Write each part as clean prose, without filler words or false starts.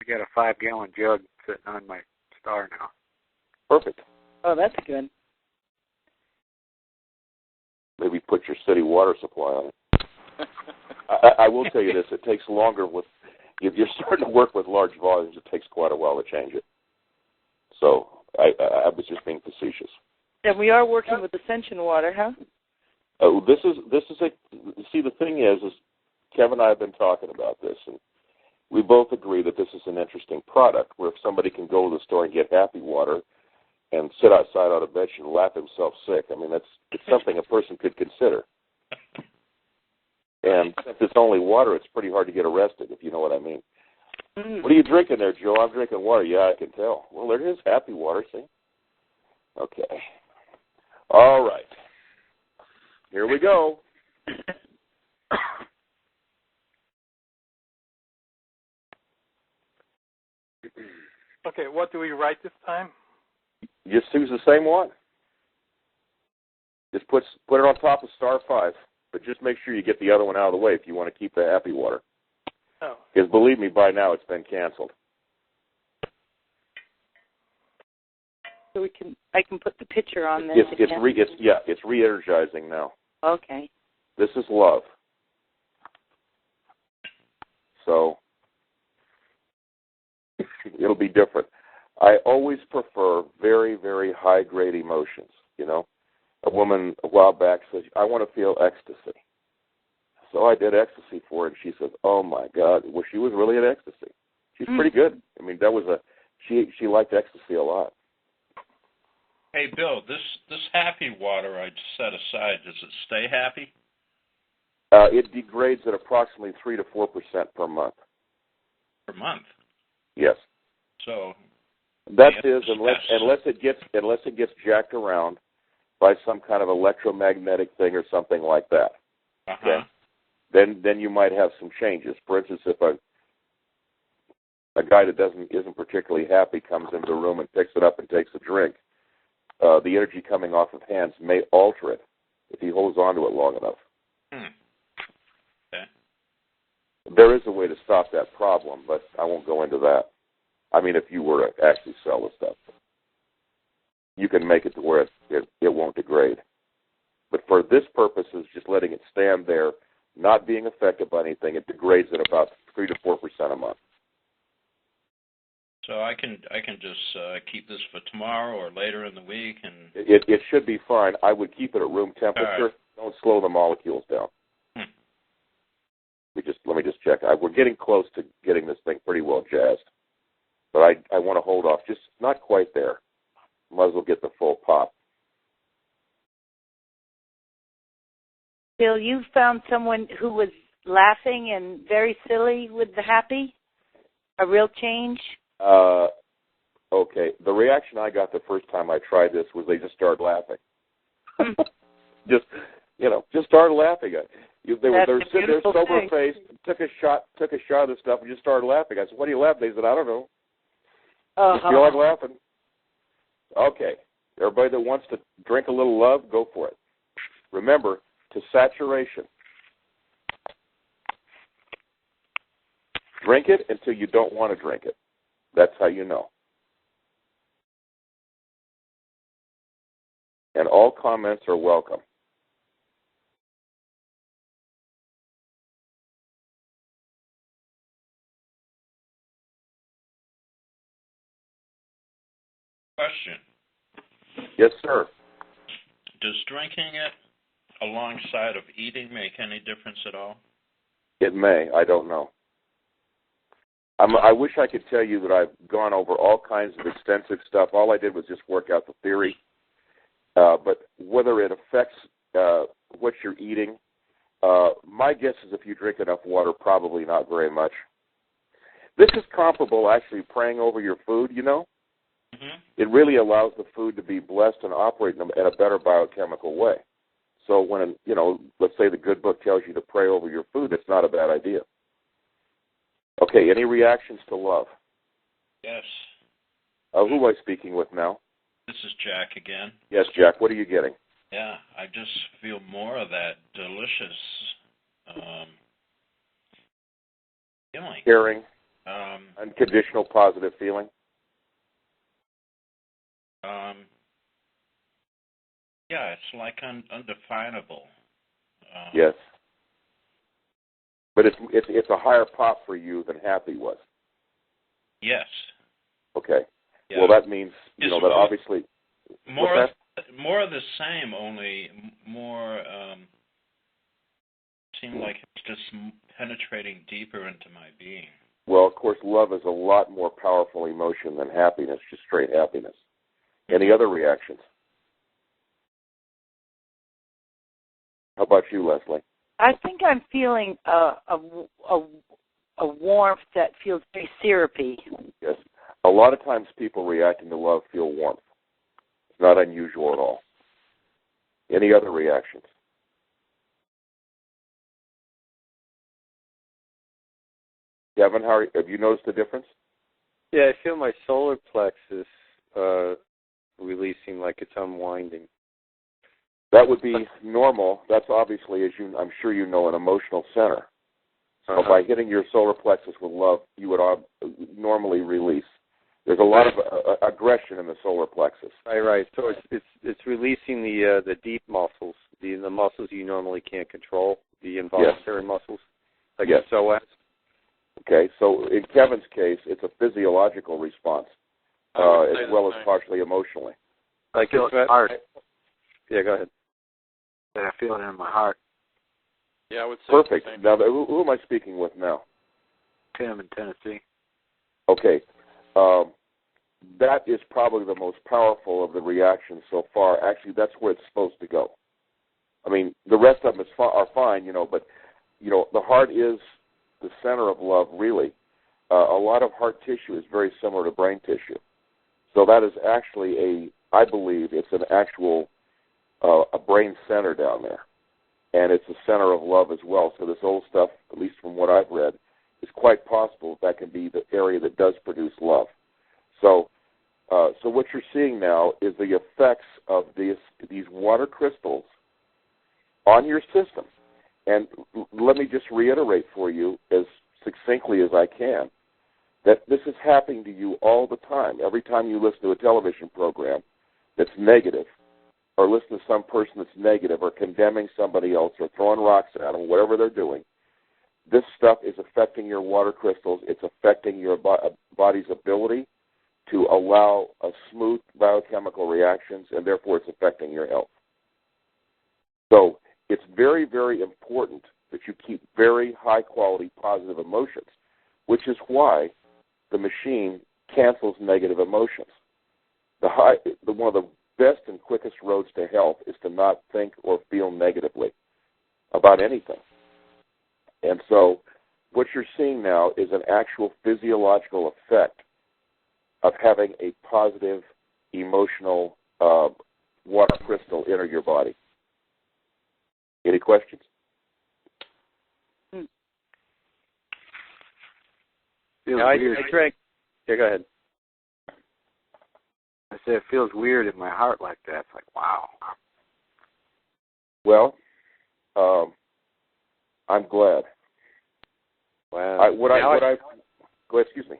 I got a 5-gallon jug sitting on my star now. Perfect. Oh, that's good. Maybe put your city water supply on it. I will tell you this, it takes longer if you're starting to work with large volumes, it takes quite a while to change it. So I was just being facetious. And we are working with Ascension water, huh? This is see, the thing is Kevin and I have been talking about this, and we both agree that this is an interesting product where if somebody can go to the store and get happy water and sit outside on a bench and laugh himself sick, I mean, it's something a person could consider. And since it's only water, it's pretty hard to get arrested, if you know what I mean. Mm. What are you drinking there, Joe? I'm drinking water. Yeah, I can tell. Well, there it is, happy water, see? Okay. All right. Here we go. Okay, what do we write this time? Just use the same one. Just put it on top of star 5. But just make sure you get the other one out of the way if you want to keep the happy water. Oh. Because believe me, by now it's been canceled. So I can put the picture on this. It's re-energizing now. Okay. This is love. So it'll be different. I always prefer very, very high-grade emotions, you know. A woman a while back says, I want to feel ecstasy. So I did ecstasy for her, and she says, oh, my God. Well, she was really at ecstasy. She's pretty good. I mean, she liked ecstasy a lot. Hey, Bill, this happy water I set aside, does it stay happy? It degrades at approximately 3 to 4% per month. Per month? Yes. So that is unless it gets jacked around by some kind of electromagnetic thing or something like that. Uh-huh. Okay? Then you might have some changes. For instance, if a guy that isn't particularly happy comes into the room and picks it up and takes a drink, the energy coming off of hands may alter it if he holds on to it long enough. Okay. There is a way to stop that problem, but I won't go into that. I mean, if you were to actually sell the stuff, you can make it to where it won't degrade. But for this purpose, is just letting it stand there, not being affected by anything. It degrades at about 3 to 4% a month. So I can just keep this for tomorrow or later in the week, and it should be fine. I would keep it at room temperature. Right. Don't slow the molecules down. Let me just check. We're getting close to getting this thing pretty well jazzed, but I want to hold off. Just not quite there. Might as well get the full pop. Bill, you found someone who was laughing and very silly with the happy? A real change? Okay. The reaction I got the first time I tried this was they just started laughing. just started laughing. They're sitting there sober faced, took a shot of the stuff and just started laughing. I said, "What are you laughing?" They said, "I don't know. Just feel like laughing." Okay. Everybody that wants to drink a little love, go for it. Remember, to saturation. Drink it until you don't want to drink it. That's how you know. And all comments are welcome. question. Yes, sir. Does drinking it alongside of eating make any difference at all? It may. I don't know. I wish I could tell you that I've gone over all kinds of extensive stuff. All I did was just work out the theory. But whether it affects what you're eating, my guess is if you drink enough water, probably not very much. This is comparable, actually, praying over your food, you know. Mm-hmm. It really allows the food to be blessed and operate in a better biochemical way. So when, let's say the good book tells you to pray over your food, it's not a bad idea. Okay, any reactions to love? Yes. Who am I speaking with now? This is Jack again. Yes, Jack. What are you getting? Yeah, I just feel more of that delicious feeling. Caring. Unconditional positive feeling? Yeah, it's like undefinable. Yes. But it's a higher pop for you than happy was. Yes. Okay. Yeah. Well, that means, that obviously... More of the same, only more seemed like it's just penetrating deeper into my being. Well, of course, love is a lot more powerful emotion than happiness, just straight happiness. Any other reactions? How about you, Leslie? I think I'm feeling a warmth that feels very syrupy. Yes. A lot of times people reacting to love feel warmth. It's not unusual at all. Any other reactions? Kevin, have you noticed a difference? Yeah, I feel my solar plexus releasing, like it's unwinding. That would be normal. That's obviously, I'm sure you know, an emotional center. So by hitting your solar plexus with love, you would normally release. There's a lot of aggression in the solar plexus. Right. So it's releasing the deep muscles, the muscles you normally can't control, the involuntary muscles, like the psoas. Okay, so in Kevin's case, it's a physiological response, as well as partially emotionally. I feel it in my heart. Yeah, go ahead. I feel it in my heart. Yeah, I would say. Perfect. Now, who am I speaking with now? Tim in Tennessee. Okay. That is probably the most powerful of the reactions so far. Actually, that's where it's supposed to go. I mean, the rest of them are fine, but, the heart is the center of love, really. A lot of heart tissue is very similar to brain tissue. So that is actually I believe it's an actual a brain center down there. And it's a center of love as well. So this old stuff, at least from what I've read, is quite possible that can be the area that does produce love. So what you're seeing now is the effects of these water crystals on your system. And let me just reiterate for you as succinctly as I can that this is happening to you all the time. Every time you listen to a television program that's negative, or listen to some person that's negative or condemning somebody else or throwing rocks at them, whatever they're doing, this stuff is affecting your water crystals. It's affecting your body's ability to allow a smooth biochemical reactions, and therefore it's affecting your health. So it's very, very important that you keep very high-quality positive emotions, which is why the machine cancels negative emotions. One of the best and quickest roads to health is to not think or feel negatively about anything. And so what you're seeing now is an actual physiological effect of having a positive emotional water crystal enter your body. Any questions? I drank. Yeah, go ahead. I say it feels weird in my heart like that. It's like, wow. Well, I'm glad. Wow. Go ahead, excuse me.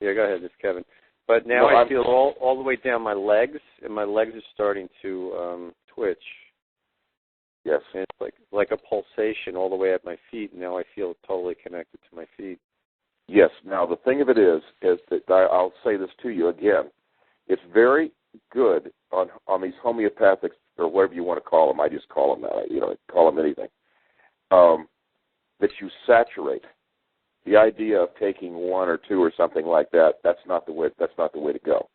Yeah, go ahead, it's Kevin. But now I feel all the way down my legs, and my legs are starting to twitch. Yes. And it's like a pulsation all the way at my feet, and now I feel totally connected to my feet. Yes. Now, the thing of it is that I'll say this to you again. It's very good on these homeopathic, or whatever you want to call them. I just call them that. Call them anything. That you saturate. The idea of taking one or two or something like that, that's not the way to go.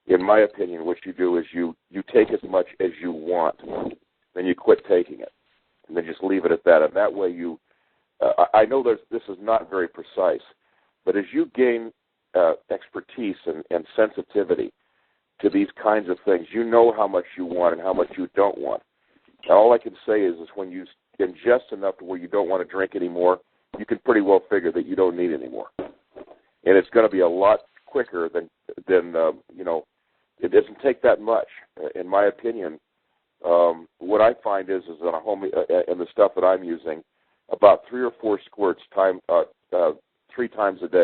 In my opinion, what you do is you take as much as you want, then you quit taking it, and then just leave it at that. And that way you, I know this is not very precise, but as you gain expertise and sensitivity to these kinds of things, you know how much you want and how much you don't want. And all I can say is when you ingest enough to where you don't want to drink anymore, you can pretty well figure that you don't need any more. And it's going to be a lot quicker than it doesn't take that much. In my opinion, what I find is in the stuff that I'm using, about 3 or 4 squirts 3 times a day